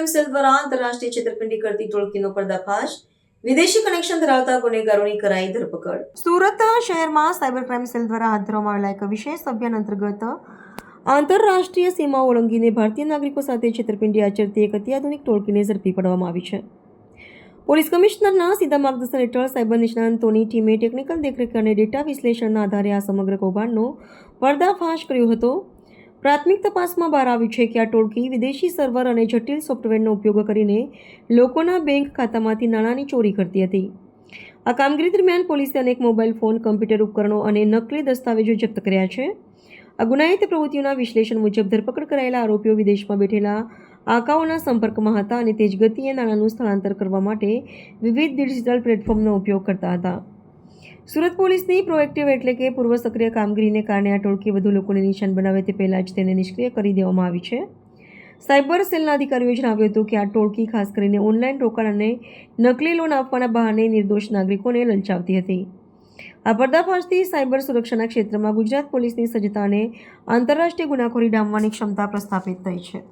Crime cell દ્વારા આંતરરાષ્ટ્રીય છેતરપિંડી કરતી ટોળકીનો પર્દાફાશ, વિદેશી કનેક્શન ધરાવતા ગુનેગારોની કરાઈ ધરપકડ. સુરત શહેરમાં સાયબર ક્રાઇમ સેલ દ્વારા હાથ ધરવામાં આવેલા એક વિશેષ અભિયાન અંતર્ગત આંતરરાષ્ટ્રીય સીમાઓ ઓળંગીને ભારતીય નાગરિકો સાથે છેતરપિંડી આચરતી એક અત્યાધુનિક ટોળકીને ઝડપી પાડવામાં આવી છે. પોલીસ કમિશનરના સીધા માર્ગદર્શન હેઠળ સાયબર નિષ્ણાતોની ટીમે ટેકનિકલ દેખરેખ અને ડેટા વિશ્લેષણના આધારે આ સમગ્ર કૌભાંડનો પર્દાફાશ કર્યો હતો. પ્રાથમિક તપાસમાં બહાર આવ્યું છે કે આ ટોળકી વિદેશી સર્વર અને જટિલ સોફ્ટવેરનો ઉપયોગ કરીને લોકોના બેંક ખાતામાંથી નાણાંની ચોરી કરતી હતી. આ કામગીરી દરમિયાન પોલીસે અનેક મોબાઈલ ફોન, કમ્પ્યુટર ઉપકરણો અને નકલી દસ્તાવેજો જપ્ત કર્યા છે. આ ગુનાહિત પ્રવૃત્તિઓના વિશ્લેષણ મુજબ ધરપકડ કરાયેલા આરોપીઓ વિદેશમાં બેઠેલા આકાઓના સંપર્કમાં હતા અને તેજ ગતિએ નાણાંનું સ્થળાંતર કરવા માટે વિવિધ ડિજિટલ પ્લેટફોર્મનો ઉપયોગ કરતા હતા. સુરત પોલીસની પ્રોએક્ટિવ એટલે કે પૂર્વ સક્રિય કામગીરીને કારણે આ ટોળકી વધુ લોકોને નિશાન બનાવે તે પહેલાં જ તેને નિષ્ક્રિય કરી દેવામાં આવી છે. સાયબર સેલના અધિકારીઓએ જણાવ્યું હતું કે આ ટોળકી ખાસ કરીને ઓનલાઈન રોકાણ અને નકલી લોન આપવાના બહાને નિર્દોષ નાગરિકોને લલચાવતી હતી. આ પર્દાફાશથી સાયબર સુરક્ષાના ક્ષેત્રમાં ગુજરાત પોલીસની સજ્જતા અને આંતરરાષ્ટ્રીય ગુનાખોરી ડામવાની ક્ષમતા પ્રસ્થાપિત થઈ છે.